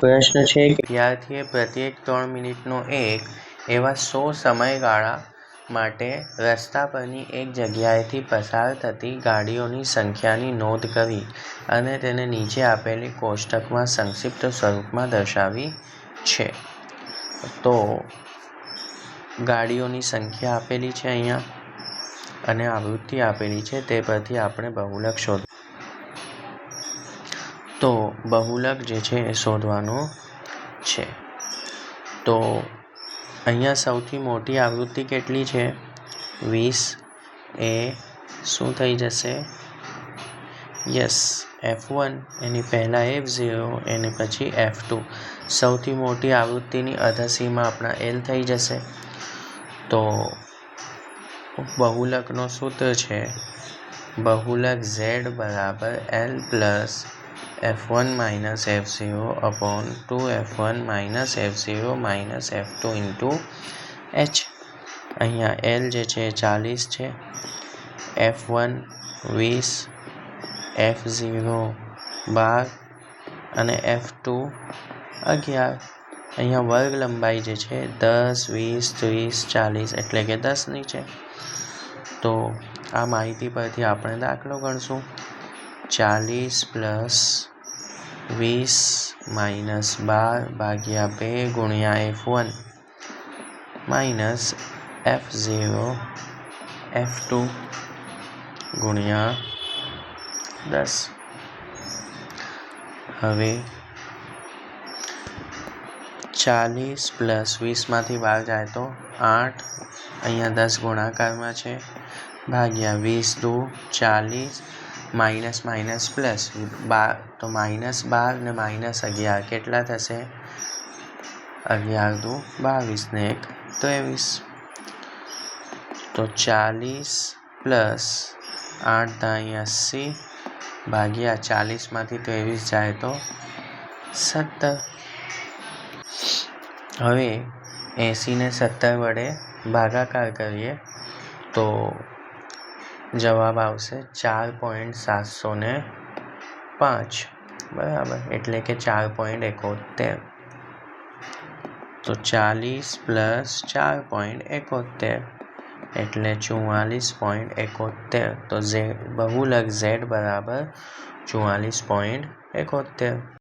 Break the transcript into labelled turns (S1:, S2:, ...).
S1: પ્રશ્ન છે કે વિદ્યાર્થીએ પ્રત્યેક 3 મિનિટનો એક એવા 100 સમયગાળા માટે રસ્તા પરની એક જગ્યાએથી પસાર થતી ગાડીઓની સંખ્યાની નોંધ કરી અને તેને નીચે આપેલી કોષ્ટકમાં સંક્ષિપ્ત સ્વરૂપમાં દર્શાવી છે. તો ગાડીઓની સંખ્યા આપેલી છે અહીંયા અને આવૃત્તિ આપેલી છે, તે પરથી આપણે બહુલક શોધવું. તો બહુલક જે છે એ શોધવાનું છે. તો અહીંયા સૌથી મોટી આવૃત્તિ કેટલી છે? 20 એ શું થઈ જશે? યસ, F1, એની પહેલાં F0, એની પછી F2. સૌથી મોટી આવૃત્તિની અધસીમા આપણા L થઈ જશે. તો બહુલકનો સૂત્ર છે બહુલક Z બરાબર L plus F1 minus F0 upon 2F1 minus F0 minus F2 into H. અહીંયા L જે છે 40 છે, F1 20, F0 12 અને F2 11. અહીંયા વર્ગ લંબાઈ જે છે 10, 20, 30, 40 એટલે કે 10ની છે. તો આ માહિતી પરથી આપણે દાખલો ગણશું. 40 પ્લસ 20 માઇનસ 12 ભાગ્યા 2 ગુણ્યા F1 માઇનસ F0 F2 ગુણ્યા 10. હવે 40 પ્લસ 20માંથી 12 જાય તો 8, અહીંયા 10 ગુણાકારમાં છે, ભાગ્યા 20 દુ 40, માઇનસ માઇનસ પ્લસ 12, તો માઇનસ 12 ને માઇનસ 11 કેટલા થશે? 11 દુ 22 ને 1 23. તો 40 પ્લસ 8 દા 80 ભાગ્યા 40માંથી 23 જાય તો 17. હવે 80 ને 17 વડે ભાગાકાર કરીએ તો જવાબ આવશે 4.705 બરાબર, એટલે કે 4.71. તો 40 પ્લસ 4.71 એટલે 44.71. તો બહુલક Z બરાબર 44.71.